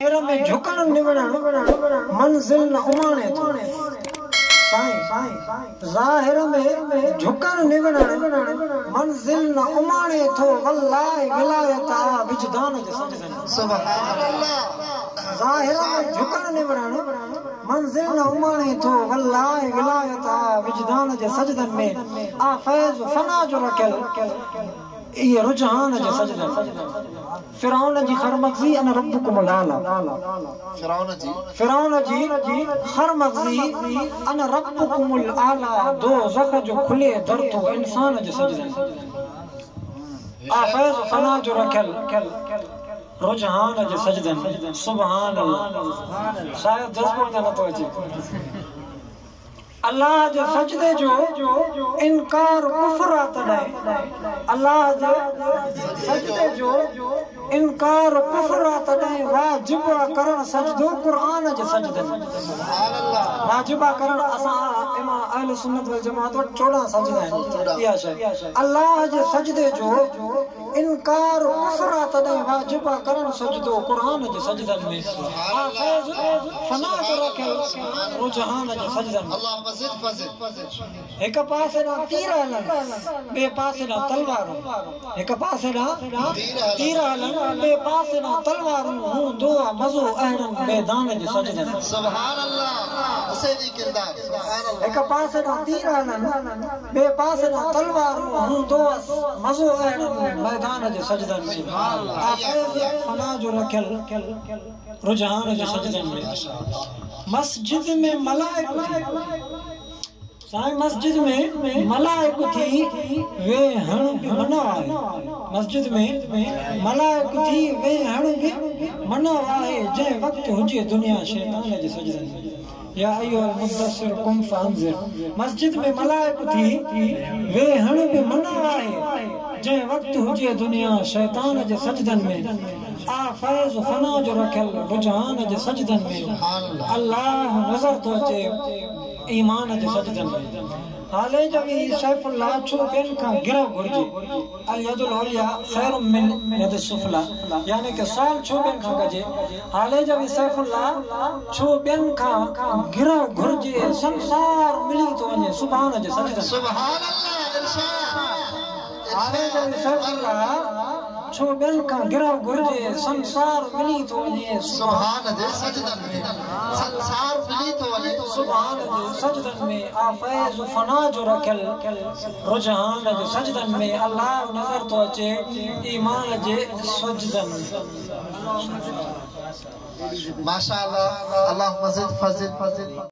में झुकण निवणण मंजिल न उमाणे थो ज़ाहिर में झुकण निवणण मंजिल न उमाणे थो वल्लाहि विलायत विजदान जे सजदन सुभान अल्लाह ज़ाहिर में झुकण निवणण मंजिल न उमाणे थो वल्लाहि विलायत विजदान जे सजदन में आ फैज़ फना जो रखियल ये रुझान जे सजदन फिरौन जी खरमगज़ी अन रब्बुकुमुल आला फिरौन जी खरमगज़ी अन रब्बुकुमुल आला दोज़ख जो खुले दर तो इंसान जे सजदन आ फैज़ फना जो रखियल रुझान जे सजदन सुभान अल्लाह शायद जज्बो न तो अचे अल्लाह जे सजदे जो इनकार कुफ्र तॾहिं अल्लाह जे सजदे जो इनकार कुफ्र तॾहिं वाजिब करण सजदो क़ुरान जे सजदे वाजिब करण असां इमाम अहले सुन्नत वल जमात वटि 14 सजदा आहिनि इहा शइ अल्लाह जे सजदे जो इनकार कुफ्र तॾहिं वाजिब करण सजदो क़ुरान जे सजदन में फना जो रखियल रुझान जे सजदन एक पासे ना तीर हलन बे पासे ना तलवार एक पासे ना तीर हलन बे पासे ना तलवार हूं दो मज़ो अहरन मैदान जे सजदन सुभान अल्लाह हुसैनी किरदार सुभान अल्लाह एक पासे ना तीर हलन बे पासे ना तलवार हूं दो मज़ो अहरन मैदान जे सजदन में फना जो रखियल रुझान जे सजदन में मस्जिद में मलाइक मस्जिद में मलाइक थी वे हण मना आहे मस्जिद में मलाइक थी वे हण मना आहे जे वक्त हुजे दुनिया शैतान जे सजदन में या अय्युहल मुद्दस्सिर कुम फअंज़िर मस्जिद में मलाइक थी वे हण मना आहे जे वक्त हुजे दुनिया शैतान जे सजदन में आ फैज़ फना जो रखियल रुझान जे सजदन में अल्लाह नज़र तो अचे ईमान जे सजदन में हाले जब सैफुल्लाह छो बेन का गिरव घुर्जे अल यदुल उलिया खैर मिन यद सुफला यानी कि साल छो बेन का गजे हाले जब सैफुल्लाह छो बेन का गिरव घुर्जे संसार मिली तो वने सुभान जे सजदन सुभान अल्लाह इरशाद हाले जब सैफुल्लाह छो बेन का गिरव घुर्जे संसार मिली तो वने सुभान जे सजदन में संसार मिली तो वने सुभान जे सजदन में आ फैज़ फना जो रखियल रुझान जे सजदन में अल्लाह नज़र तो अचे ईमान जे सजदन माशाअल्लाह अल्लाह मज़ीद फज़ील